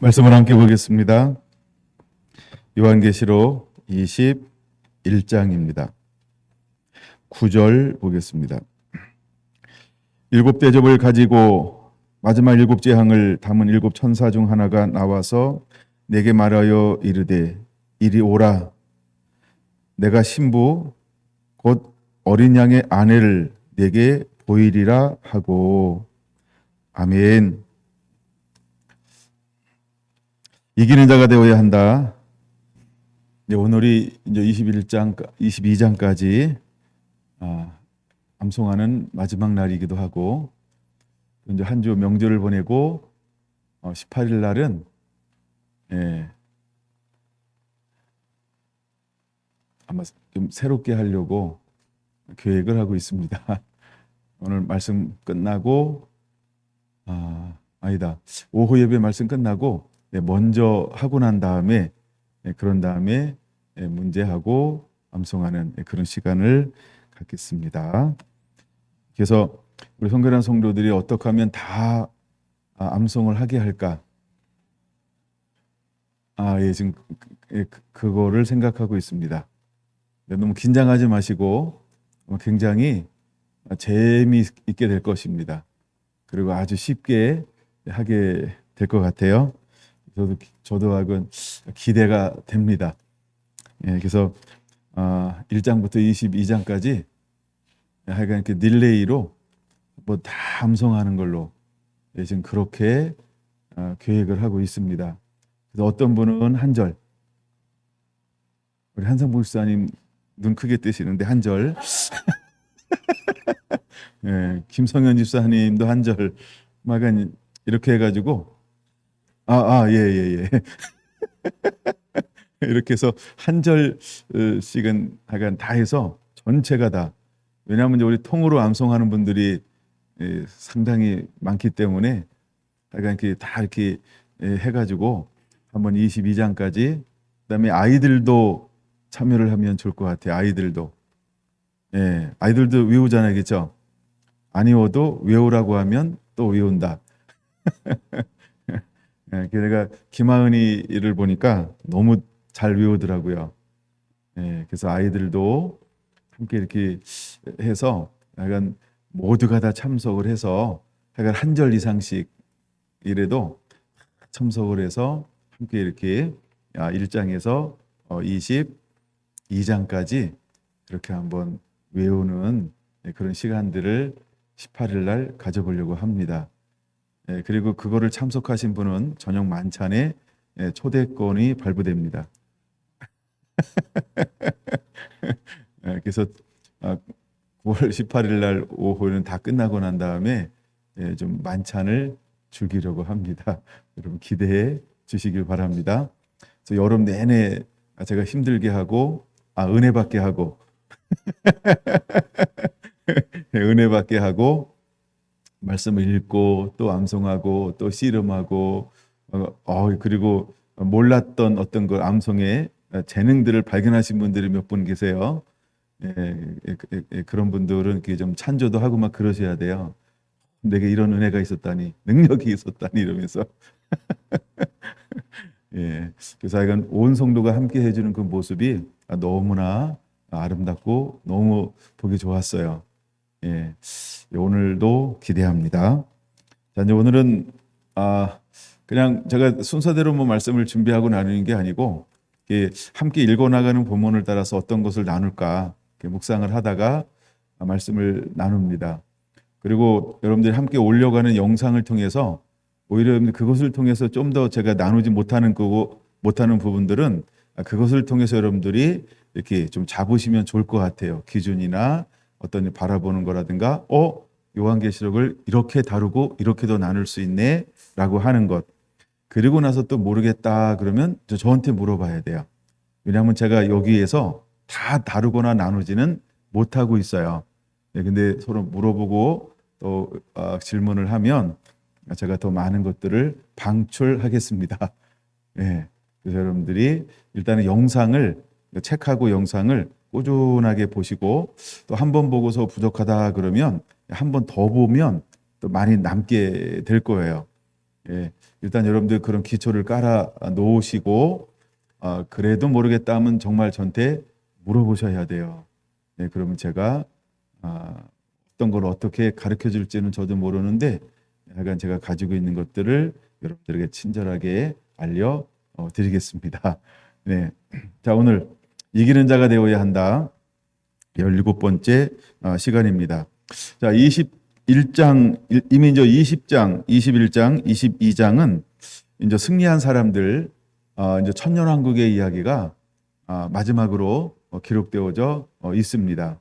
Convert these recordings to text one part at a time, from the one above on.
말씀을 함께 보겠습니다. 요한계시록 21장입니다. 9절 보겠습니다. 일곱 대접을 가지고 마지막 일곱 재앙을 담은 일곱 천사 중 하나가 나와서 내게 말하여 이르되 이리 오라. 내가 신부 곧 어린 양의 아내를 내게 보이리라 하고. 아멘. 이기는 자가 되어야 한다. 오늘이 이제 22장까지 암송하는 마지막 날이기도 하고, 이제 한 주 명절을 보내고 18일 날은 아마 좀 새롭게 하려고 계획을 하고 있습니다. 오늘 말씀 끝나고 오후 예배 말씀 끝나고 먼저 하고 난 다음에 그런 다음에 문제하고 암송하는 그런 시간을 갖겠습니다. 그래서 우리 성결한 성도들이 어떻게 하면 다 암송을 하게 할까? 지금 그거를 생각하고 있습니다. 너무 긴장하지 마시고 굉장히 재미있게 될 것입니다. 그리고 아주 쉽게 하게 될 것 같아요. 저도 하고 기대가 됩니다. 그래서 1장부터 22장까지 하여간 이렇게 릴레이로 다 암송하는 걸로 지금 그렇게 계획을 하고 있습니다. 그래서 어떤 분은 한 절, 우리 한상 목사님 눈 크게 뜨시는데 한 절, 김성현 집사님도 한 절, 막간 이렇게 해가지고 예. 이렇게 해서 한 절씩은 하여간 다 해서 전체가 다. 왜냐하면 이제 우리 통으로 암송하는 분들이 상당히 많기 때문에 하여간 이렇게 다 이렇게 해가지고 한번 22장까지, 그다음에 아이들도 참여를 하면 좋을 것 같아요. 아이들도 외우잖아요, 그렇죠? 안 외워도 외우라고 하면 또 외운다. 내가 김하은이를 보니까 너무 잘 외우더라고요. 그래서 아이들도 함께 이렇게 해서 약간 모두가 다 참석을 해서 약간 한 절 이상씩 이래도 참석을 해서 함께 이렇게 1장에서 22장까지 그렇게 한번 외우는 그런 시간들을 18일 날 가져보려고 합니다. 그리고 그거를 참석하신 분은 저녁 만찬에 초대권이 발부됩니다. 그래서 9월 18일 날 오후는 다 끝나고 난 다음에 좀 만찬을 즐기려고 합니다. 여러분 기대해 주시길 바랍니다. 그래서 여름 내내 제가 힘들게 하고 은혜 받게 하고 은혜 받게 하고 말씀을 읽고 또 암송하고 또 씨름하고 그리고 몰랐던 어떤 그 암송의 재능들을 발견하신 분들이 몇 분 계세요. 그런 분들은 이렇게 좀 찬조도 하고 막 그러셔야 돼요. 내게 이런 은혜가 있었다니, 능력이 있었다니 이러면서. 그래서 하여간 온 성도가 함께 해주는 그 모습이 너무나 아름답고 너무 보기 좋았어요. 오늘도 기대합니다. 자, 이제 오늘은 그냥 제가 순서대로 말씀을 준비하고 나누는 게 아니고 함께 읽어나가는 본문을 따라서 어떤 것을 나눌까 묵상을 하다가 말씀을 나눕니다. 그리고 여러분들이 함께 올려가는 영상을 통해서 오히려 그것을 통해서 좀 더 제가 나누지 못하는 부분들은 그것을 통해서 여러분들이 이렇게 좀 잡으시면 좋을 것 같아요. 기준이나 어떤 바라보는 거라든가 요한계시록을 이렇게 다루고 이렇게도 나눌 수 있네 라고 하는 것. 그리고 나서 또 모르겠다 그러면 저한테 물어봐야 돼요. 왜냐하면 제가 여기에서 다 다루거나 나누지는 못하고 있어요. 근데 서로 물어보고 또 질문을 하면 제가 더 많은 것들을 방출하겠습니다. 그래서 여러분들이 일단은 책하고 영상을 꾸준하게 보시고 또 한 번 보고서 부족하다 그러면 한 번 더 보면 또 많이 남게 될 거예요. 예, 일단 여러분들 그런 기초를 깔아 놓으시고 그래도 모르겠다 하면 정말 저한테 물어보셔야 돼요. 예, 그러면 제가 어떤 걸 어떻게 가르쳐 줄지는 저도 모르는데 약간 제가 가지고 있는 것들을 여러분들에게 친절하게 알려 드리겠습니다. 네. 자, 오늘 이기는 자가 되어야 한다. 17번째 시간입니다. 자, 21장, 이미 이제 20장, 21장, 22장은 이제 승리한 사람들, 이제 천년왕국의 이야기가 마지막으로 기록되어져 있습니다.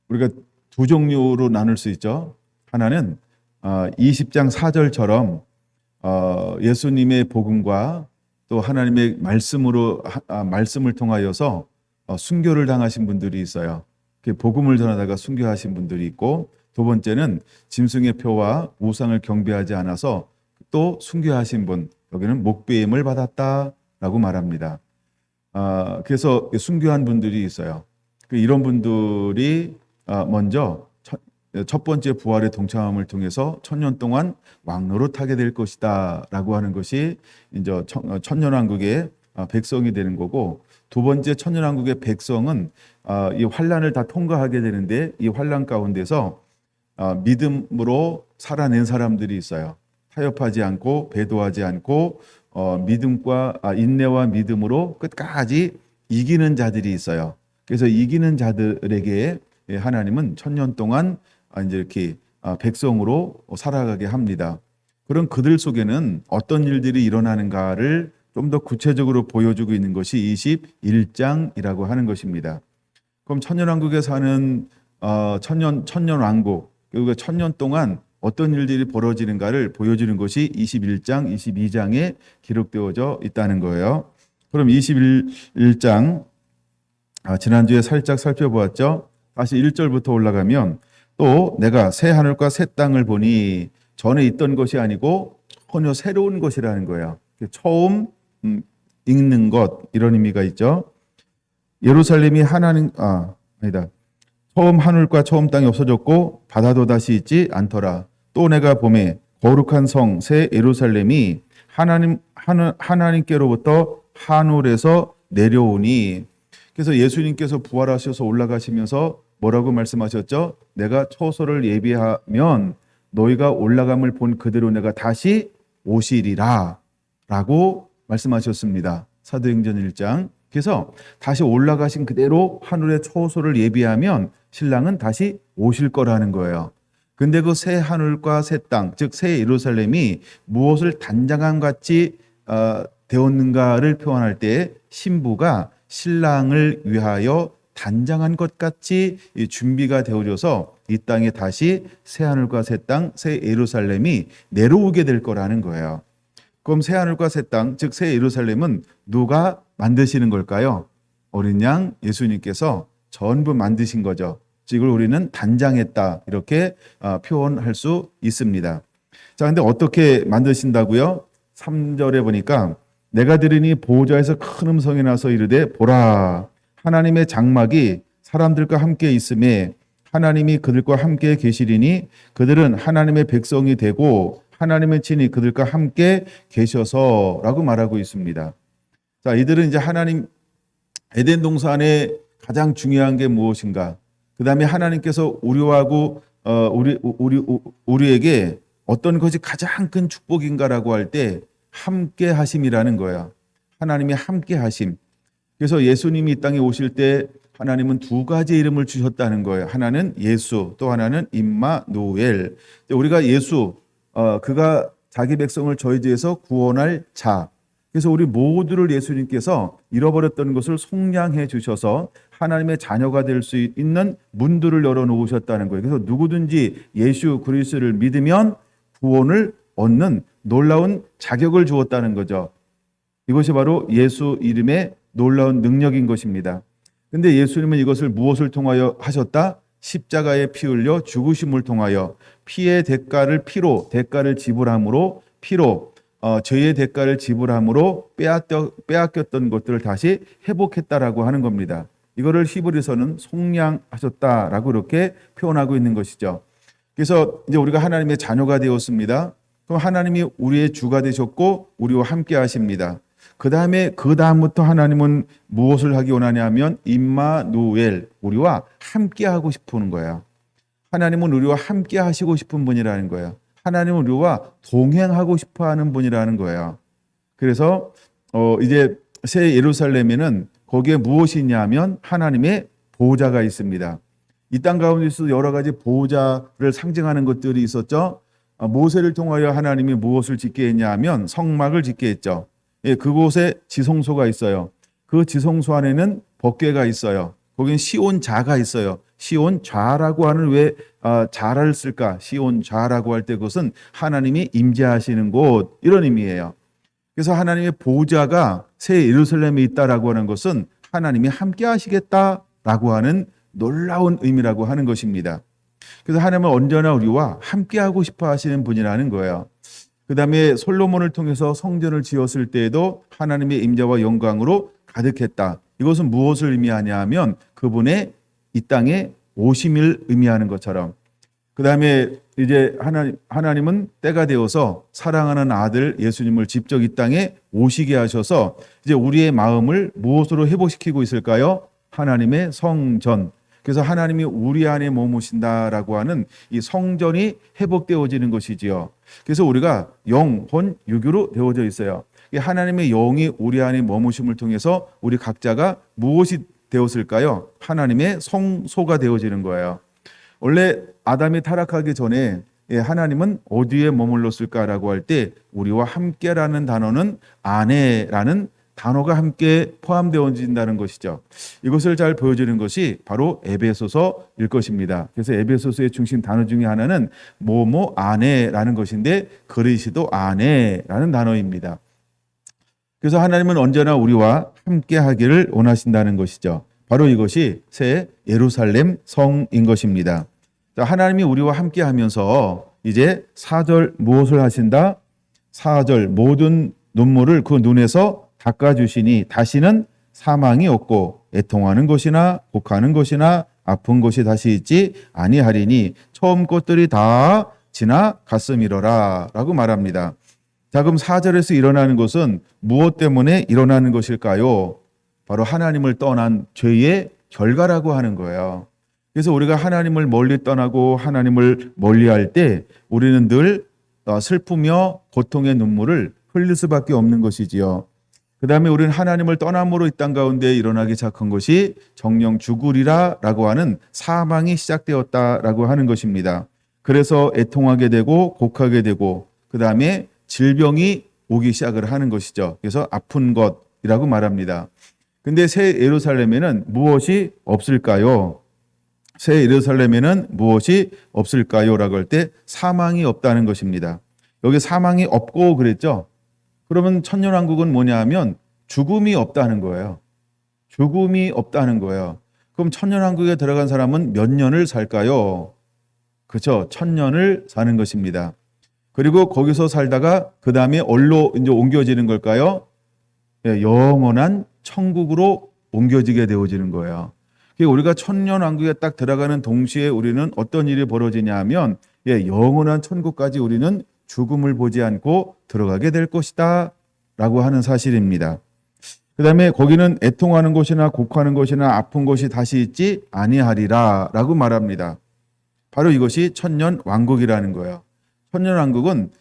우리가 두 종류로 나눌 수 있죠. 하나는 20장 4절처럼 예수님의 복음과 또 하나님의 말씀을 통하여서 순교를 당하신 분들이 있어요. 복음을 전하다가 순교하신 분들이 있고, 두 번째는 짐승의 표와 우상을 경배하지 않아서 또 순교하신 분, 여기는 목배임을 받았다라고 말합니다. 그래서 순교한 분들이 있어요. 이런 분들이 먼저 첫 번째 부활의 동참함을 통해서 천년 동안 왕노로 타게 될 것이다라고 하는 것이 이제 천년왕국의 백성이 되는 거고, 두 번째 천년왕국의 백성은 이 환란을 다 통과하게 되는데, 이 환란 가운데서 믿음으로 살아낸 사람들이 있어요. 타협하지 않고 배도하지 않고 믿음과 인내와 믿음으로 끝까지 이기는 자들이 있어요. 그래서 이기는 자들에게 하나님은 천년 동안 이제 이렇게 백성으로 살아가게 합니다. 그런 그들 속에는 어떤 일들이 일어나는가를 좀 더 구체적으로 보여주고 있는 것이 21장이라고 하는 것입니다. 그럼 천년왕국에 사는 천년왕국, 그리고 천년 동안 어떤 일들이 벌어지는가를 보여주는 것이 21장, 22장에 기록되어져 있다는 거예요. 그럼 21장, 지난주에 살짝 살펴보았죠. 다시 1절부터 올라가면, 또 내가 새 하늘과 새 땅을 보니 전에 있던 것이 아니고 전혀 새로운 것이라는 거예요. 처음 읽는 것, 이런 의미가 있죠. 예루살렘이 아니다. 처음 하늘과 처음 땅이 없어졌고 바다도 다시 있지 않더라. 또 내가 보매 거룩한 성 새 예루살렘이 하나님께로부터 하늘에서 내려오니. 그래서 예수님께서 부활하셔서 올라가시면서 뭐라고 말씀하셨죠? 내가 처소를 예비하면 너희가 올라감을 본 그대로 내가 다시 오시리라 라고 말씀하셨습니다. 사도행전 1장. 그래서 다시 올라가신 그대로 하늘의 처소를 예비하면 신랑은 다시 오실 거라는 거예요. 근데 그 새 하늘과 새 땅, 즉 새 예루살렘이 무엇을 단장함 같이 되었는가를 표현할 때 신부가 신랑을 위하여 단장한 것 같이 준비가 되어져서 이 땅에 다시 새 하늘과 새 땅, 새 예루살렘이 내려오게 될 거라는 거예요. 그럼 새 하늘과 새 땅, 즉 새 예루살렘은 누가 만드시는 걸까요? 어린 양 예수님께서 전부 만드신 거죠. 이걸 우리는 단장했다, 이렇게 표현할 수 있습니다. 자, 근데 어떻게 만드신다고요? 3절에 보니까 내가 들으니 보호자에서 큰 음성이 나서 이르되 보라, 하나님의 장막이 사람들과 함께 있음에 하나님이 그들과 함께 계시리니 그들은 하나님의 백성이 되고 하나님의 친히 그들과 함께 계셔서라고 말하고 있습니다. 자, 이들은 이제 하나님 에덴 동산에 가장 중요한 게 무엇인가? 그 다음에 하나님께서 우리하고 우리에게 어떤 것이 가장 큰 축복인가라고 할 때 함께 하심이라는 거야. 하나님의 함께 하심. 그래서 예수님이 이 땅에 오실 때 하나님은 두 가지 이름을 주셨다는 거예요. 하나는 예수, 또 하나는 임마누엘. 우리가 예수, 그가 자기 백성을 저희 죄에서 구원할 자. 그래서 우리 모두를 예수님께서 잃어버렸던 것을 속량해 주셔서 하나님의 자녀가 될 수 있는 문들을 열어놓으셨다는 거예요. 그래서 누구든지 예수 그리스도를 믿으면 구원을 얻는 놀라운 자격을 주었다는 거죠. 이것이 바로 예수 이름의 놀라운 능력인 것입니다. 근데 예수님은 이것을 무엇을 통하여 하셨다? 십자가에 피 흘려 죽으심을 통하여 피의 대가를 대가를 지불함으로 죄의 대가를 지불함으로 빼앗겼던 것들을 다시 회복했다라고 하는 겁니다. 이거를 히브리서는 속량하셨다라고 이렇게 표현하고 있는 것이죠. 그래서 이제 우리가 하나님의 자녀가 되었습니다. 그럼 그럼 하나님이 우리의 주가 되셨고 우리와 함께 하십니다. 그 다음부터 하나님은 무엇을 하기 원하냐면 임마누엘, 우리와 함께 하고 싶은 거예요. 하나님은 우리와 함께 하시고 싶은 분이라는 거예요. 하나님은 우리와 동행하고 싶어 하는 분이라는 거예요. 그래서 이제 새 예루살렘에는 거기에 무엇이 있냐면 하나님의 보호자가 있습니다. 이 땅 가운데서 여러 가지 보호자를 상징하는 것들이 있었죠. 모세를 통하여 하나님이 무엇을 짓게 했냐 하면 성막을 짓게 했죠. 예, 그곳에 지성소가 있어요. 그 지성소 안에는 법궤가 있어요. 거긴 시온자가 있어요. 시온좌라고 하는 왜 자를 쓸까? 시온좌라고 할 때 그것은 하나님이 임재하시는 곳, 이런 의미예요. 그래서 하나님의 보호자가 새 예루살렘에 있다라고 하는 것은 하나님이 함께 하시겠다라고 하는 놀라운 의미라고 하는 것입니다. 그래서 하나님은 언제나 우리와 함께 하고 싶어 하시는 분이라는 거예요. 그 다음에 솔로몬을 통해서 성전을 지었을 때에도 하나님의 임재와 영광으로 가득했다. 이것은 무엇을 의미하냐 하면 그분의 이 땅에 오심을 의미하는 것처럼, 그 다음에 이제 하나님은 때가 되어서 사랑하는 아들 예수님을 직접 이 땅에 오시게 하셔서 이제 우리의 마음을 무엇으로 회복시키고 있을까요? 하나님의 성전. 그래서 하나님이 우리 안에 머무신다라고 하는 이 성전이 회복되어지는 것이지요. 그래서 우리가 영, 혼, 육유로 되어져 있어요. 하나님의 영이 우리 안에 머무심을 통해서 우리 각자가 무엇이 되었을까요? 하나님의 성소가 되어지는 거예요. 원래 아담이 타락하기 전에 하나님은 어디에 머물렀을까라고 할 때 우리와 함께라는 단어는 안에라는 단어가 함께 포함되어진다는 것이죠. 이것을 잘 보여주는 것이 바로 에베소서일 것입니다. 그래서 에베소서의 중심 단어 중에 하나는 뭐뭐 안에라는 것인데 그리스도 안에라는 단어입니다. 그래서 하나님은 언제나 우리와 함께 하기를 원하신다는 것이죠. 바로 이것이 새 예루살렘 성인 것입니다. 하나님이 우리와 함께 하면서 이제 4절 무엇을 하신다? 4절 모든 눈물을 그 눈에서 닦아주시니 다시는 사망이 없고 애통하는 것이나 곡하는 것이나 아픈 것이 다시 있지 아니하리니 처음 것들이 다 지나갔음이로라 라고 말합니다. 자, 그럼 4절에서 일어나는 것은 무엇 때문에 일어나는 것일까요? 바로 하나님을 떠난 죄의 결과라고 하는 거예요. 그래서 우리가 하나님을 멀리 떠나고 하나님을 멀리할 때 우리는 늘 슬프며 고통의 눈물을 흘릴 수밖에 없는 것이지요. 그 다음에 우리는 하나님을 떠남으로 이 땅 가운데 일어나기 시작한 것이 정령 죽으리라라고 하는 사망이 시작되었다라고 하는 것입니다. 그래서 애통하게 되고 곡하게 되고 그 다음에 질병이 오기 시작을 하는 것이죠. 그래서 아픈 것이라고 말합니다. 근데 새 예루살렘에는 무엇이 없을까요? 새 예루살렘에는 무엇이 없을까요? 라고 할 때 사망이 없다는 것입니다. 여기 사망이 없고 그랬죠? 그러면 천년왕국은 뭐냐 하면 죽음이 없다는 거예요. 죽음이 없다는 거예요. 그럼 천년왕국에 들어간 사람은 몇 년을 살까요? 그렇죠. 1000년을 사는 것입니다. 그리고 거기서 살다가 그 다음에 어디로 이제 옮겨지는 걸까요? 영원한 천국으로 옮겨지게 되어지는 거예요. 우리가 천년왕국에 딱 들어가는 동시에 우리는 어떤 일이 벌어지냐 하면 영원한 천국까지 우리는 죽음을 보지 않고 들어가게 될 것이다 라고 하는 사실입니다. 그 다음에 거기는 애통하는 것이나 곡하는 것이나 아픈 것이 다시 있지 아니하리라 라고 말합니다. 바로 이것이 천년왕국이라는 거예요. 천년왕국은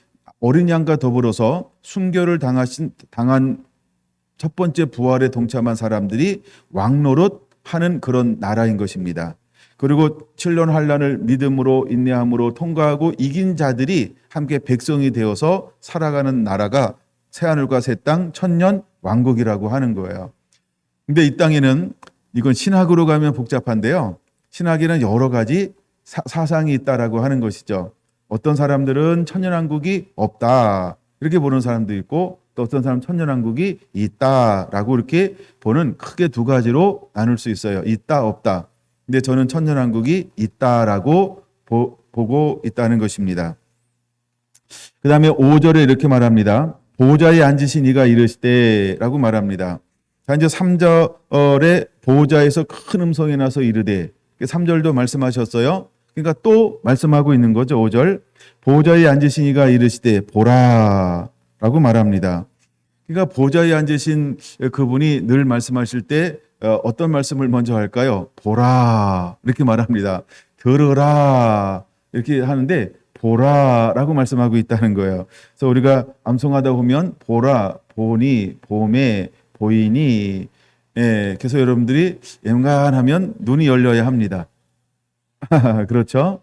어린 양과 더불어서 순교를 당한 첫 번째 부활에 동참한 사람들이 왕노릇 하는 그런 나라인 것입니다. 그리고 7년 환란을 믿음으로 인내함으로 통과하고 이긴 자들이 함께 백성이 되어서 살아가는 나라가 새하늘과 새 땅 천년 왕국이라고 하는 거예요. 근데 이 땅에는 이건 신학으로 가면 복잡한데요. 신학에는 여러 가지 사상이 있다라고 하는 것이죠. 어떤 사람들은 천년왕국이 없다 이렇게 보는 사람도 있고 또 어떤 사람은 천년왕국이 있다라고 이렇게 보는 크게 두 가지로 나눌 수 있어요. 있다 없다. 근데 저는 천년왕국이 있다라고 보고 있다는 것입니다. 그 다음에 5절에 이렇게 말합니다. 보호자에 앉으신 이가 이르시되라고 말합니다. 자, 이제 3절에 보호자에서 큰 음성이 나서 이르되 3절도 말씀하셨어요. 그러니까 또 말씀하고 있는 거죠. 5절. 보좌에 앉으신 이가 이르시되 보라 라고 말합니다. 그러니까 보좌에 앉으신 그분이 늘 말씀하실 때 어떤 말씀을 먼저 할까요? 보라 이렇게 말합니다. 들으라 이렇게 하는데 보라라고 말씀하고 있다는 거예요. 그래서 우리가 암송하다 보면 보라, 보니, 보매, 보이니, 그래서 여러분들이 연간하면 눈이 열려야 합니다. 그렇죠?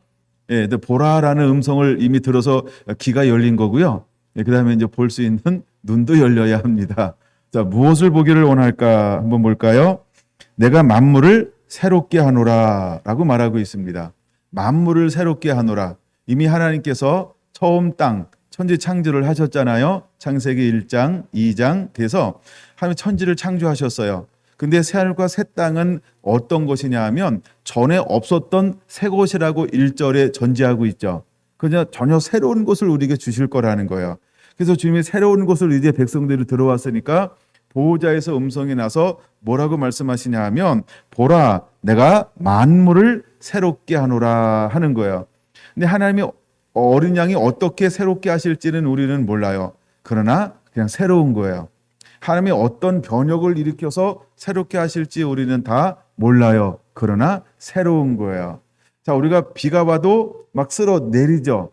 보라라는 음성을 이미 들어서 귀가 열린 거고요. 그 다음에 이제 볼 수 있는 눈도 열려야 합니다. 자, 무엇을 보기를 원할까 한번 볼까요? 내가 만물을 새롭게 하노라 라고 말하고 있습니다. 만물을 새롭게 하노라. 이미 하나님께서 처음 땅, 천지 창조를 하셨잖아요. 창세기 1장, 2장. 그래서 하나님 천지를 창조하셨어요. 근데 새하늘과 새 땅은 어떤 것이냐 하면 전에 없었던 새 것이라고 1절에 전제하고 있죠. 그냥 전혀 새로운 것을 우리에게 주실 거라는 거예요. 그래서 주님이 새로운 것을 이제 백성들이 들어왔으니까 보호자에서 음성이 나서 뭐라고 말씀하시냐 하면 보라 내가 만물을 새롭게 하노라 하는 거예요. 근데 하나님이 어린 양이 어떻게 새롭게 하실지는 우리는 몰라요. 그러나 그냥 새로운 거예요. 하나님이 어떤 변혁을 일으켜서 새롭게 하실지 우리는 다 몰라요. 그러나 새로운 거예요. 자, 우리가 비가 와도 막 쓸어 내리죠.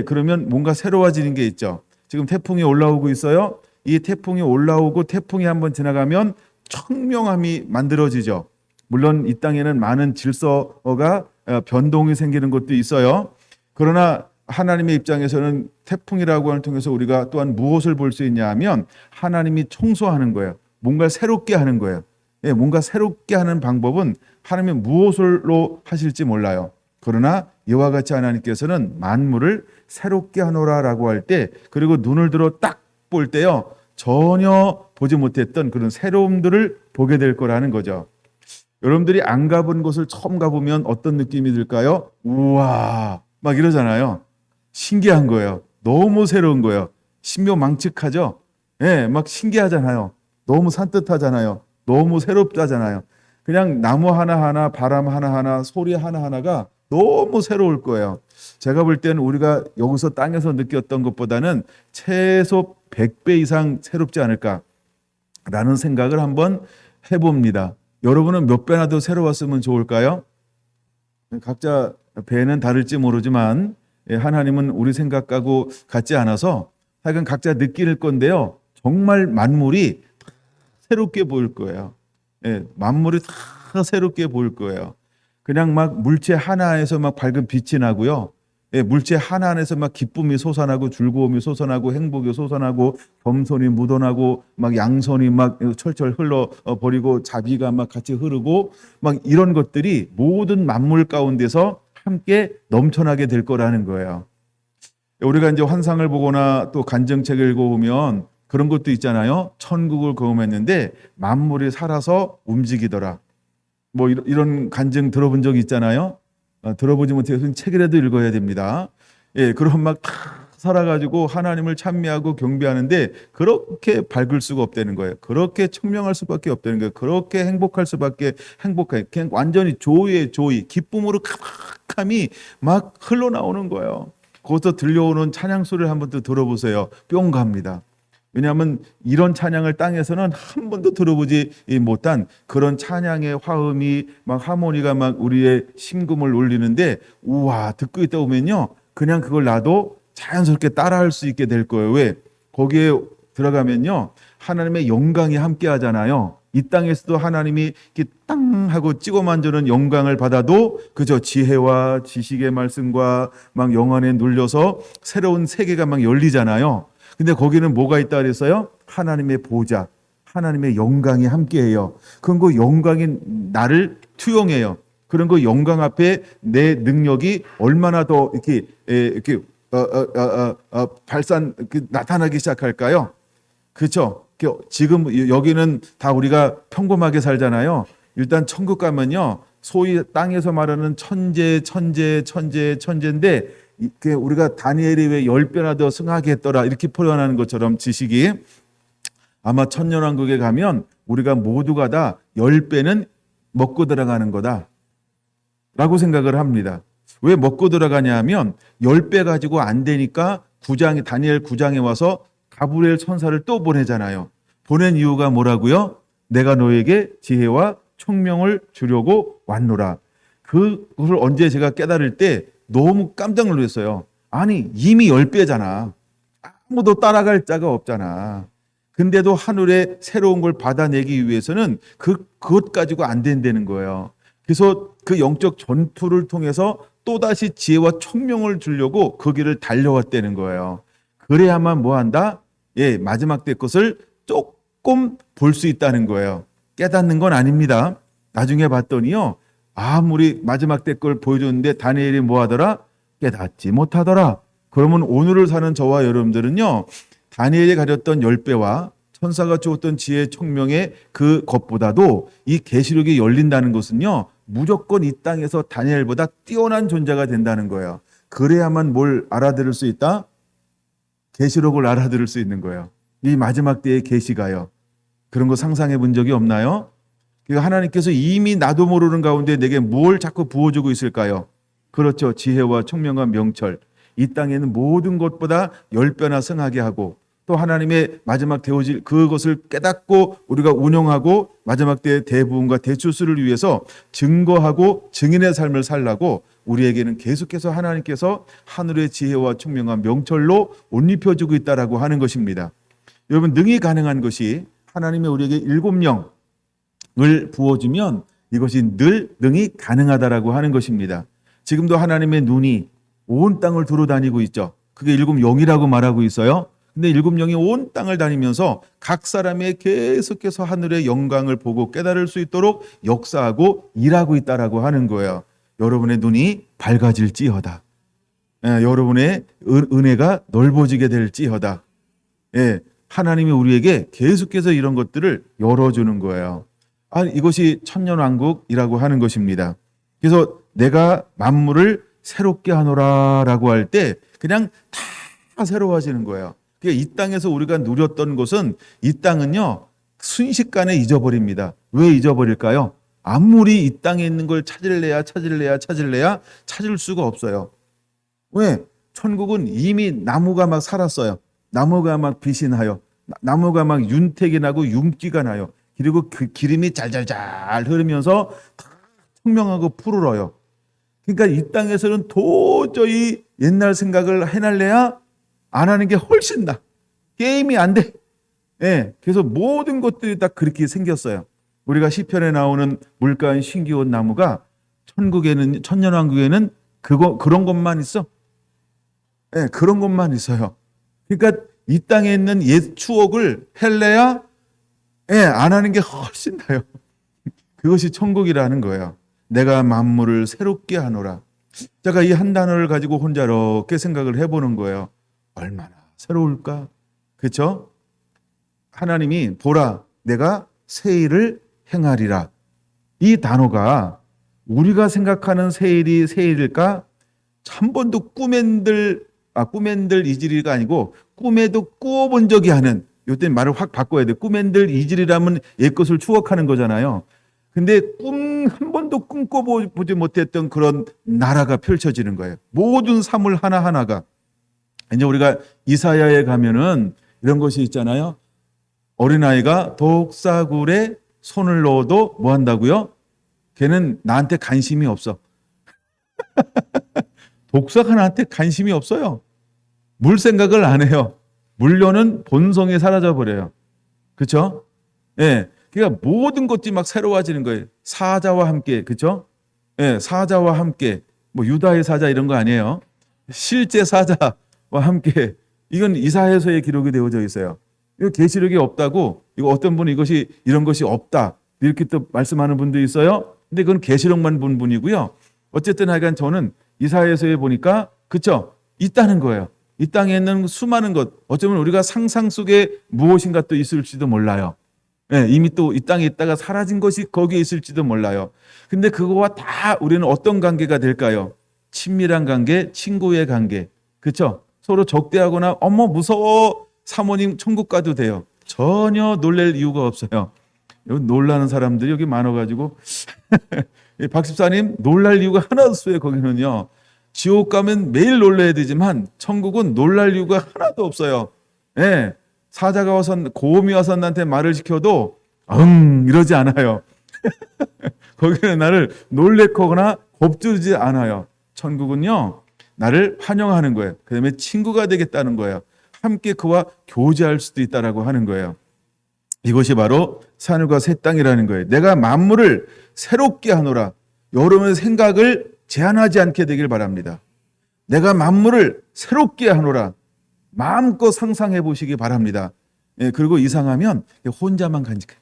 그러면 뭔가 새로워지는 게 있죠. 지금 태풍이 올라오고 있어요. 이 태풍이 올라오고 태풍이 한번 지나가면 청명함이 만들어지죠. 물론 이 땅에는 많은 질서가 변동이 생기는 것도 있어요. 그러나 하나님의 입장에서는 태풍이라고 하는 통해서 우리가 또한 무엇을 볼 수 있냐 하면 하나님이 청소하는 거예요. 뭔가 새롭게 하는 거예요. 뭔가 새롭게 하는 방법은 하나님이 무엇으로 하실지 몰라요. 그러나 이와 같이 하나님께서는 만물을 새롭게 하노라라고 할 때 그리고 눈을 들어 딱 볼 때요. 전혀 보지 못했던 그런 새로움들을 보게 될 거라는 거죠. 여러분들이 안 가본 곳을 처음 가보면 어떤 느낌이 들까요? 우와 막 이러잖아요. 신기한 거예요. 너무 새로운 거예요. 신묘망측하죠? 막 신기하잖아요. 너무 산뜻하잖아요. 너무 새롭다잖아요. 그냥 나무 하나하나, 바람 하나하나, 소리 하나하나가 너무 새로울 거예요. 제가 볼 때는 우리가 여기서 땅에서 느꼈던 것보다는 최소 100배 이상 새롭지 않을까라는 생각을 한번 해봅니다. 여러분은 몇 배나 더 새로웠으면 좋을까요? 각자 배는 다를지 모르지만 하나님은 우리 생각하고 같지 않아서 하여간 각자 느낄 건데요. 정말 만물이 새롭게 보일 거예요. 만물이 다 새롭게 보일 거예요. 그냥 막 물체 하나에서 막 밝은 빛이 나고요. 물체 하나 안에서 막 기쁨이 솟아나고 즐거움이 솟아나고 행복이 솟아나고 겸손이 묻어나고 막 양손이 막 철철 흘러 버리고 자비가 막 같이 흐르고 막 이런 것들이 모든 만물 가운데서 함께 넘쳐나게 될 거라는 거예요. 우리가 이제 환상을 보거나 또 간증책을 읽어보면 그런 것도 있잖아요. 천국을 경험했는데 만물이 살아서 움직이더라. 뭐 이런 간증 들어본 적 있잖아요. 들어보지 못해서 책이라도 읽어야 됩니다. 그럼 막 다 살아가지고 하나님을 찬미하고 경배하는데 그렇게 밝을 수가 없다는 거예요. 그렇게 청명할 수밖에 없다는 거예요. 그렇게 행복할 수밖에 행복해. 그냥 완전히 조의 조의 기쁨으로 가득함이 막 흘러나오는 거예요. 거기서 들려오는 찬양 소리를 한번 더 들어보세요. 뿅 갑니다. 왜냐하면 이런 찬양을 땅에서는 한 번도 들어보지 못한 그런 찬양의 화음이 막 하모니가 막 우리의 심금을 울리는데 우와 듣고 있다 보면요 그냥 그걸 나도 자연스럽게 따라할 수 있게 될 거예요. 왜? 거기에 들어가면요 하나님의 영광이 함께 하잖아요. 이 땅에서도 하나님이 이렇게 땅 하고 찍어 만드는 영광을 받아도 그저 지혜와 지식의 말씀과 막 영안에 눌려서 새로운 세계가 막 열리잖아요. 근데 거기는 뭐가 있다 그랬어요? 하나님의 보좌, 하나님의 영광이 함께해요. 그런 그 영광이 나를 투영해요. 그런 그 영광 앞에 내 능력이 얼마나 더 이렇게 나타나기 시작할까요? 그렇죠? 지금 여기는 다 우리가 평범하게 살잖아요. 일단 천국 가면요, 소위 땅에서 말하는 천재인데. 우리가 다니엘이 왜 10배나 더 승하게 했더라 이렇게 표현하는 것처럼 지식이 아마 천년왕국에 가면 우리가 모두가 다 10배는 먹고 들어가는 거다 라고 생각을 합니다. 왜 먹고 들어가냐 하면 10배 가지고 안 되니까 다니엘 9장에 와서 가브리엘 천사를 또 보내잖아요. 보낸 이유가 뭐라고요? 내가 너에게 지혜와 총명을 주려고 왔노라. 그것을 언제 제가 깨달을 때 너무 깜짝 놀랐어요. 아니 이미 10배잖아. 아무도 따라갈 자가 없잖아. 근데도 하늘에 새로운 걸 받아내기 위해서는 그것 가지고 안 된다는 거예요. 그래서 그 영적 전투를 통해서 또다시 지혜와 총명을 주려고 그 길을 달려왔다는 거예요. 그래야만 뭐한다? 마지막 때 것을 조금 볼 수 있다는 거예요. 깨닫는 건 아닙니다. 나중에 봤더니요, 아무리 마지막 때 걸 보여줬는데 다니엘이 뭐하더라? 깨닫지 못하더라. 그러면 오늘을 사는 저와 여러분들은요, 다니엘이 가졌던 10배와 천사가 주었던 지혜 총명의 그 것보다도 이 계시록이 열린다는 것은요, 무조건 이 땅에서 다니엘보다 뛰어난 존재가 된다는 거예요. 그래야만 뭘 알아들을 수 있다? 계시록을 알아들을 수 있는 거예요. 이 마지막 때의 계시가요. 그런 거 상상해 본 적이 없나요? 그러니까 하나님께서 이미 나도 모르는 가운데 내게 뭘 자꾸 부어주고 있을까요? 그렇죠. 지혜와 총명과 명철. 이 땅에는 모든 것보다 10배나 승하게 하고 또 하나님의 마지막 되어질 그것을 깨닫고 우리가 운영하고 마지막 때의 대부흥과 대출수를 위해서 증거하고 증인의 삶을 살라고 우리에게는 계속해서 하나님께서 하늘의 지혜와 총명과 명철로 옷 입혀주고 있다라고 하는 것입니다. 여러분 능히 가능한 것이 하나님이 우리에게 7명을 부어주면 이것이 늘 능히 가능하다라고 하는 것입니다. 지금도 하나님의 눈이 온 땅을 두루 다니고 있죠. 그게 7영이라고 말하고 있어요. 근데 7영이 온 땅을 다니면서 각 사람의 계속해서 하늘의 영광을 보고 깨달을 수 있도록 역사하고 일하고 있다라고 하는 거예요. 여러분의 눈이 밝아질지어다. 여러분의 은혜가 넓어지게 될지어다. 하나님이 우리에게 계속해서 이런 것들을 열어주는 거예요. 이것이 천년왕국이라고 하는 것입니다. 그래서 내가 만물을 새롭게 하노라라고 할 때 그냥 다 새로워지는 거예요. 이 땅에서 우리가 누렸던 것은 이 땅은요 순식간에 잊어버립니다. 왜 잊어버릴까요? 아무리 이 땅에 있는 걸 찾을래야 찾을 수가 없어요. 왜? 천국은 이미 나무가 막 살았어요. 나무가 막 빛이 나요. 나무가 막 윤택이 나고 윤기가 나요. 그리고 그 기름이 잘잘잘 흐르면서 다 청명하고 푸르러요. 그러니까 이 땅에서는 도저히 옛날 생각을 해날래야 안 하는 게 훨씬 나. 게임이 안 돼. 그래서 모든 것들이 다 그렇게 생겼어요. 우리가 시편에 나오는 물가인 신기온 나무가 천국에는 천년왕국에는 그런 것만 있어. 그런 것만 있어요. 그러니까 이 땅에 있는 옛 추억을 헬래야 안 하는 게 훨씬 나요. 그것이 천국이라는 거예요. 내가 만물을 새롭게 하노라. 제가 이 한 단어를 가지고 혼자 이렇게 생각을 해보는 거예요. 얼마나 새로울까? 그렇죠? 하나님이 보라 내가 새 일을 행하리라. 이 단어가 우리가 생각하는 새 일이 새 일일까? 한 번도 꿈엔들 이지리가 아니고 꿈에도 꾸어본 적이 하는, 이때 말을 확 바꿔야 돼. 꿈엔들 이지리라면 옛것을 추억하는 거잖아요. 근데 한 번도 꿈꿔보지 못했던 그런 나라가 펼쳐지는 거예요. 모든 사물 하나하나가. 이제 우리가 이사야에 가면은 이런 것이 있잖아요. 어린아이가 독사굴에 손을 넣어도 뭐 한다고요? 걔는 나한테 관심이 없어. 독사가 나한테 관심이 없어요. 물 생각을 안 해요. 물려는 본성이 사라져 버려요. 그렇죠? 그러니까 모든 것이 막 새로워지는 거예요. 사자와 함께, 그렇죠? 사자와 함께, 뭐 유다의 사자 이런 거 아니에요. 실제 사자와 함께. 이건 이사야서에 기록이 되어져 있어요. 이거 계시록이 없다고, 이거 어떤 분이 이런 것이 없다 이렇게 또 말씀하는 분도 있어요. 근데 그건 계시록만 본 분이고요. 어쨌든 하여간 저는 이사야서에 보니까 그렇죠? 있다는 거예요. 이 땅에 있는 수많은 것, 어쩌면 우리가 상상 속에 무엇인가 또 있을지도 몰라요. 이미 또 이 땅에 있다가 사라진 것이 거기에 있을지도 몰라요. 근데 그거와 다 우리는 어떤 관계가 될까요? 친밀한 관계, 친구의 관계. 그렇죠? 서로 적대하거나 어머 무서워 사모님 천국 가도 돼요. 전혀 놀랄 이유가 없어요. 여기 놀라는 사람들이 여기 많아가지고 박 집사님 놀랄 이유가 하나도 없어요. 거기는요. 지옥 가면 매일 놀라야 되지만 천국은 놀랄 이유가 하나도 없어요. 예, 사자가 와서 곰이 와서 나한테 말을 시켜도 이러지 않아요. 거기는 나를 놀래거나 겁주지 않아요. 천국은요, 나를 환영하는 거예요. 그 다음에 친구가 되겠다는 거예요. 함께 그와 교제할 수도 있다라고 하는 거예요. 이것이 바로 하늘과 새 땅이라는 거예요. 내가 만물을 새롭게 하노라. 여러분의 생각을 제한하지 않게 되길 바랍니다. 내가 만물을 새롭게 하노라. 마음껏 상상해 보시기 바랍니다. 예, 그리고 이상하면 혼자만 간직해.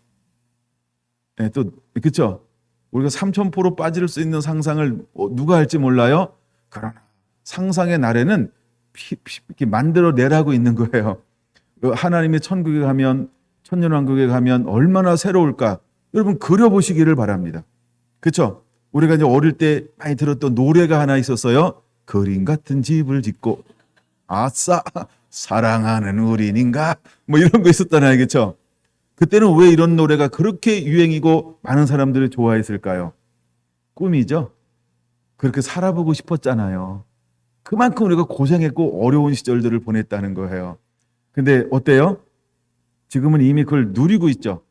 예, 또 그렇죠. 우리가 3000% 빠질 수 있는 상상을 누가 할지 몰라요. 그러나 상상의 날에는 이렇게 만들어내라고 있는 거예요. 하나님의 천국에 가면, 천년왕국에 가면 얼마나 새로울까. 여러분 그려보시기를 바랍니다. 그렇죠? 우리가 이제 어릴 때 많이 들었던 노래가 하나 있었어요. 그림 같은 집을 짓고 아싸 사랑하는 우린인가 뭐 이런 거 있었잖아요. 그렇죠? 그때는 왜 이런 노래가 그렇게 유행이고 많은 사람들이 좋아했을까요? 꿈이죠. 그렇게 살아보고 싶었잖아요. 그만큼 우리가 고생했고 어려운 시절들을 보냈다는 거예요. 근데 어때요? 지금은 이미 그걸 누리고 있죠.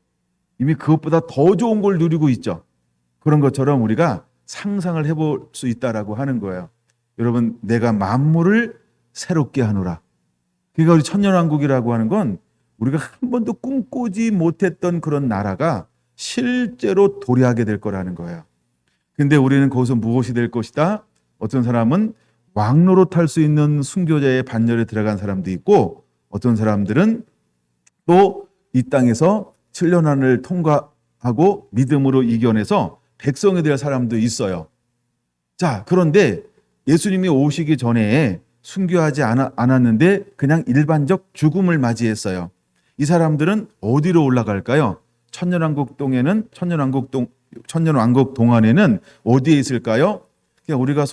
이미 그것보다 더 좋은 걸 누리고 있죠. 그런 것처럼 우리가 상상을 해볼 수 있다라고 하는 거예요. 여러분, 내가 만물을 새롭게 하노라. 그러니까 우리 천년왕국이라고 하는 건 우리가 한 번도 꿈꾸지 못했던 그런 나라가 실제로 도래하게 될 거라는 거예요. 근데 우리는 거기서 무엇이 될 것이다? 어떤 사람은 왕노릇 할 수 있는 순교자의 반열에 들어간 사람도 있고, 어떤 사람들은 또 이 땅에서 7년한을 통과하고 믿음으로 이겨내서 백성이 될 사람도 있어요. 자, 그런데 예수님이 오시기 전에 순교하지 않았는데 그냥 일반적 죽음을 맞이했어요. 이 사람들은 어디로 올라갈까요? 천년왕국 동안에는 어디에 있을까요? 그냥 우리가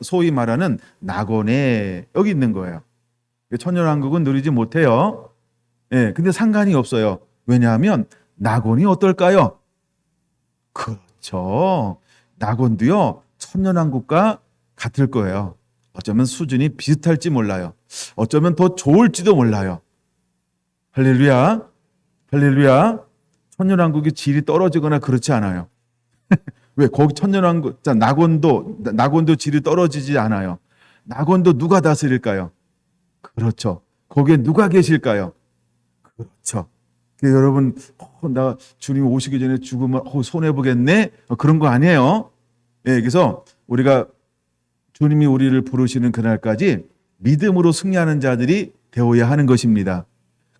소위 말하는 낙원에 여기 있는 거예요. 천년왕국은 누리지 못해요. 예, 근데 상관이 없어요. 왜냐하면 낙원이 어떨까요? 그렇죠. 낙원도요, 천년왕국과 같을 거예요. 어쩌면 수준이 비슷할지 몰라요. 어쩌면 더 좋을지도 몰라요. 할렐루야. 할렐루야. 천년왕국의 질이 떨어지거나 그렇지 않아요. 왜? 거기 천년왕국, 자, 낙원도 질이 떨어지지 않아요. 낙원도 누가 다스릴까요? 그렇죠. 거기에 누가 계실까요? 그렇죠. 여러분, 나 주님 오시기 전에 죽으면 손해보겠네? 그런 거 아니에요. 예, 그래서 우리가 주님이 우리를 부르시는 그날까지 믿음으로 승리하는 자들이 되어야 하는 것입니다.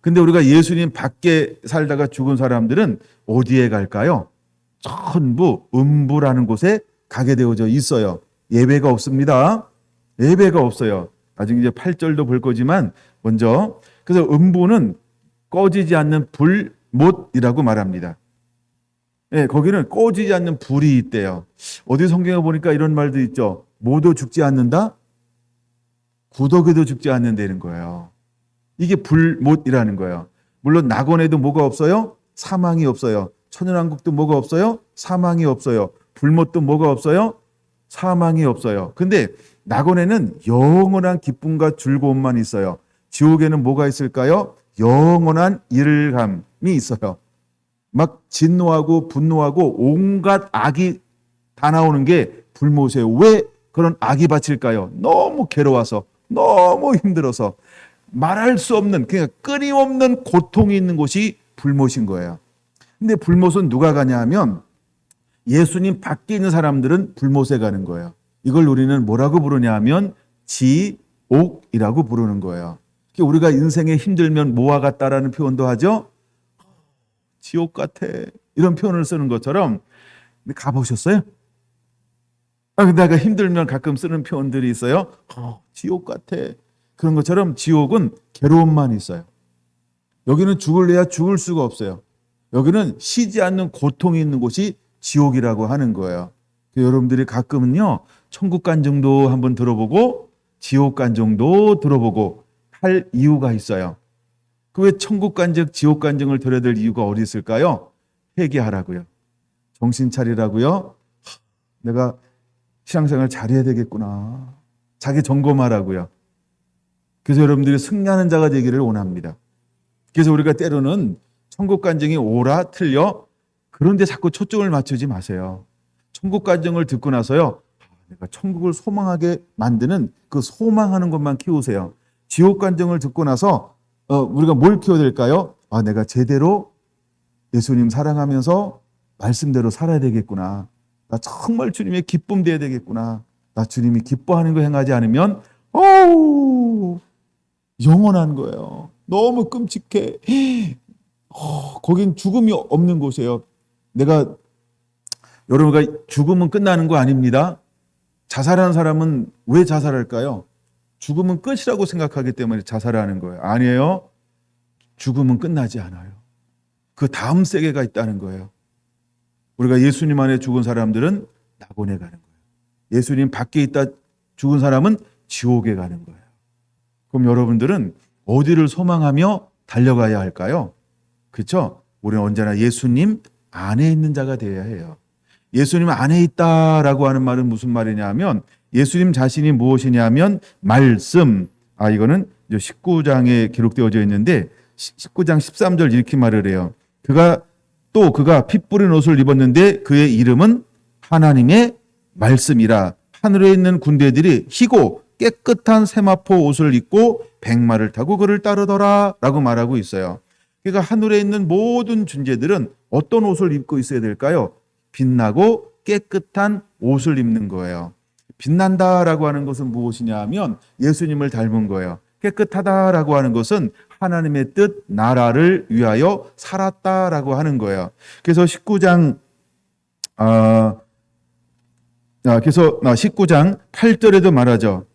근데 우리가 예수님 밖에 살다가 죽은 사람들은 어디에 갈까요? 전부 음부라는 곳에 가게 되어져 있어요. 예배가 없습니다. 예배가 없어요. 나중에 이제 8절도 볼 거지만 먼저, 그래서 음부는 꺼지지 않는 불못이라고 말합니다. 예, 거기는 꺼지지 않는 불이 있대요. 어디 성경에 보니까 이런 말도 있죠. 모두 죽지 않는다? 구더기도 죽지 않는다는 거예요. 이게 불못이라는 거예요. 물론 낙원에도 뭐가 없어요? 사망이 없어요. 천연왕국도 뭐가 없어요? 사망이 없어요. 불못도 뭐가 없어요? 사망이 없어요. 근데 낙원에는 영원한 기쁨과 즐거움만 있어요. 지옥에는 뭐가 있을까요? 영원한 일감이 있어요. 막 진노하고 분노하고 온갖 악이 다 나오는 게 불못이에요. 왜 그런 악이 바칠까요? 너무 괴로워서, 너무 힘들어서 말할 수 없는, 그냥 끊임없는 고통이 있는 곳이 불못인 거예요. 근데 불못은 누가 가냐 하면 예수님 밖에 있는 사람들은 불못에 가는 거예요. 이걸 우리는 뭐라고 부르냐 하면 지옥이라고 부르는 거예요. 우리가 인생에 힘들면 뭐와 같다라는 표현도 하죠. 지옥 같아, 이런 표현을 쓰는 것처럼. 근데 가보셨어요? 근데 내가 힘들면 가끔 쓰는 표현들이 있어요. 지옥 같아. 그런 것처럼 지옥은 괴로움만 있어요. 여기는 죽을래야 죽을 수가 없어요. 여기는 쉬지 않는 고통이 있는 곳이 지옥이라고 하는 거예요. 여러분들이 가끔은요, 천국 간증도 한번 들어보고 지옥 간증도 들어보고 할 이유가 있어요. 그 왜 천국 간증, 지옥 간증을 들어야 될 이유가 어디 있을까요? 회개하라고요. 정신 차리라고요. 내가 신앙생활 잘해야 되겠구나. 자기 점검하라고요. 그래서 여러분들이 승리하는 자가 되기를 원합니다. 그래서 우리가 때로는 천국 간증이 옳아 틀려 그런데 자꾸 초점을 맞추지 마세요. 천국 간증을 듣고 나서요, 내가 천국을 소망하게 만드는 그 소망하는 것만 키우세요. 지옥 간증을 듣고 나서 우리가 뭘 키워야 될까요? 내가 제대로 예수님 사랑하면서 말씀대로 살아야 되겠구나. 나 정말 주님의 기쁨 돼야 되겠구나. 나 주님이 기뻐하는 거 행하지 않으면 영원한 거예요. 너무 끔찍해. 거긴 죽음이 없는 곳이에요. 여러분가 죽으면 끝나는 거 아닙니다. 자살하는 사람은 왜 자살할까요? 죽음은 끝이라고 생각하기 때문에 자살하는 거예요. 아니에요. 죽음은 끝나지 않아요. 그 다음 세계가 있다는 거예요. 우리가 예수님 안에 죽은 사람들은 낙원에 가는 거예요. 예수님 밖에 있다 죽은 사람은 지옥에 가는 거예요. 그럼 여러분들은 어디를 소망하며 달려가야 할까요? 그렇죠? 우리는 언제나 예수님 안에 있는 자가 되어야 해요. 예수님 안에 있다라고 하는 말은 무슨 말이냐 하면 예수님 자신이 무엇이냐면 말씀. 이거는 19장에 기록되어져 있는데 19장 13절 이렇게 말을 해요. 그가 핏 뿌린 옷을 입었는데 그의 이름은 하나님의 말씀이라. 하늘에 있는 군대들이 희고 깨끗한 세마포 옷을 입고 백마를 타고 그를 따르더라 라고 말하고 있어요. 그러니까 하늘에 있는 모든 존재들은 어떤 옷을 입고 있어야 될까요? 빛나고 깨끗한 옷을 입는 거예요. 빛난다라고 하는 것은 무엇이냐 하면 예수님을 닮은 거예요. 깨끗하다라고 하는 것은 하나님의 뜻, 나라를 위하여 살았다라고 하는 거예요. 그래서 19장 8절에도 말하죠.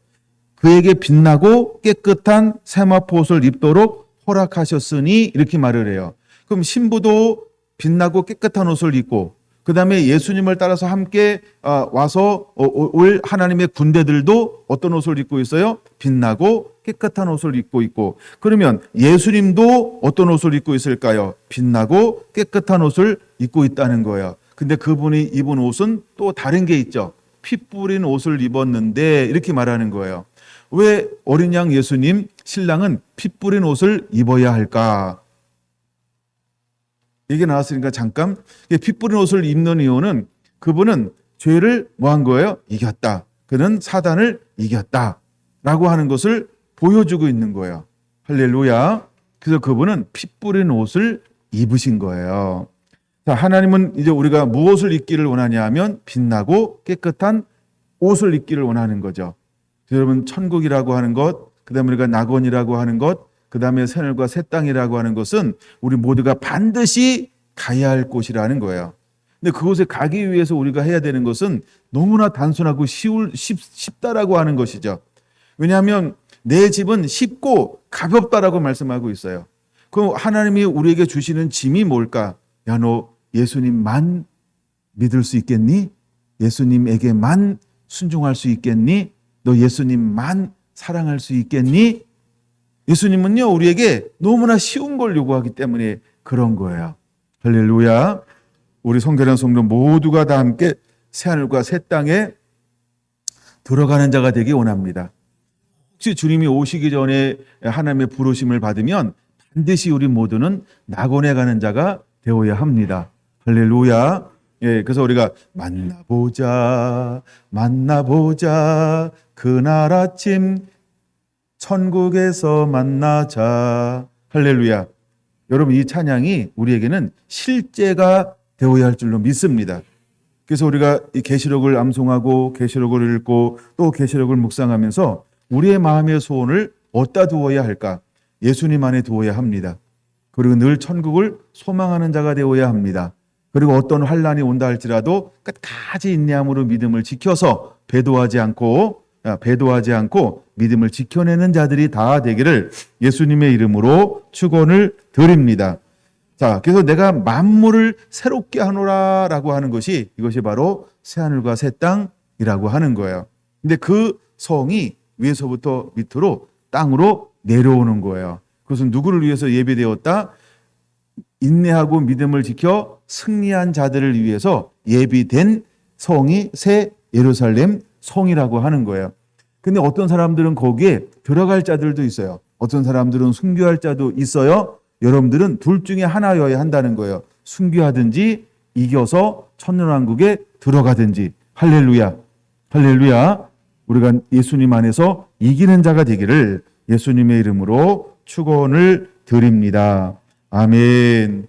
그에게 빛나고 깨끗한 세마포 옷을 입도록 허락하셨으니 이렇게 말을 해요. 그럼 신부도 빛나고 깨끗한 옷을 입고 그 다음에 예수님을 따라서 함께 와서 올 하나님의 군대들도 어떤 옷을 입고 있어요? 빛나고 깨끗한 옷을 입고 있고, 그러면 예수님도 어떤 옷을 입고 있을까요? 빛나고 깨끗한 옷을 입고 있다는 거예요. 근데 그분이 입은 옷은 또 다른 게 있죠. 피 뿌린 옷을 입었는데 이렇게 말하는 거예요. 왜 어린 양 예수님 신랑은 피 뿌린 옷을 입어야 할까? 얘기 나왔으니까 잠깐. 피 뿌린 옷을 입는 이유는 그분은 죄를 뭐 한 거예요? 이겼다. 그는 사단을 이겼다 라고 하는 것을 보여주고 있는 거예요. 할렐루야. 그래서 그분은 피 뿌린 옷을 입으신 거예요. 자, 하나님은 이제 우리가 무엇을 입기를 원하냐 하면 빛나고 깨끗한 옷을 입기를 원하는 거죠. 여러분, 천국이라고 하는 것, 그 다음에 우리가 낙원이라고 하는 것, 그 다음에 새하늘과 새 땅이라고 하는 것은 우리 모두가 반드시 가야 할 곳이라는 거예요. 근데 그곳에 가기 위해서 우리가 해야 되는 것은 너무나 단순하고 쉽다라고 하는 것이죠. 왜냐하면 내 집은 쉽고 가볍다라고 말씀하고 있어요. 그럼 하나님이 우리에게 주시는 짐이 뭘까? 야, 너 예수님만 믿을 수 있겠니? 예수님에게만 순종할 수 있겠니? 너 예수님만 사랑할 수 있겠니? 예수님은요, 우리에게 너무나 쉬운 걸 요구하기 때문에 그런 거예요. 할렐루야. 우리 성결한 성도 모두가 다 함께 새하늘과 새 땅에 들어가는 자가 되기 원합니다. 혹시 주님이 오시기 전에 하나님의 부르심을 받으면 반드시 우리 모두는 낙원에 가는 자가 되어야 합니다. 할렐루야. 예, 그래서 우리가 만나보자 그날 아침 천국에서 만나자. 할렐루야. 여러분, 이 찬양이 우리에게는 실제가 되어야 할 줄로 믿습니다. 그래서 우리가 이 계시록을 암송하고 계시록을 읽고 또 계시록을 묵상하면서 우리의 마음의 소원을 어디다 두어야 할까? 예수님 안에 두어야 합니다. 그리고 늘 천국을 소망하는 자가 되어야 합니다. 그리고 어떤 환난이 온다 할지라도 끝까지 인내함으로 믿음을 지켜서 배도하지 않고 믿음을 지켜내는 자들이 다 되기를 예수님의 이름으로 축원을 드립니다. 자, 그래서 내가 만물을 새롭게 하노라라고 하는 것이 이것이 바로 새하늘과 새 땅이라고 하는 거예요. 근데 그 성이 위에서부터 밑으로 땅으로 내려오는 거예요. 그것은 누구를 위해서 예비되었다? 인내하고 믿음을 지켜 승리한 자들을 위해서 예비된 성이 새 예루살렘 성이라고 하는 거예요. 근데 어떤 사람들은 거기에 들어갈 자들도 있어요. 어떤 사람들은 순교할 자도 있어요. 여러분들은 둘 중에 하나여야 한다는 거예요. 순교하든지 이겨서 천년왕국에 들어가든지. 할렐루야. 할렐루야. 우리가 예수님 안에서 이기는 자가 되기를 예수님의 이름으로 축원을 드립니다. 아멘.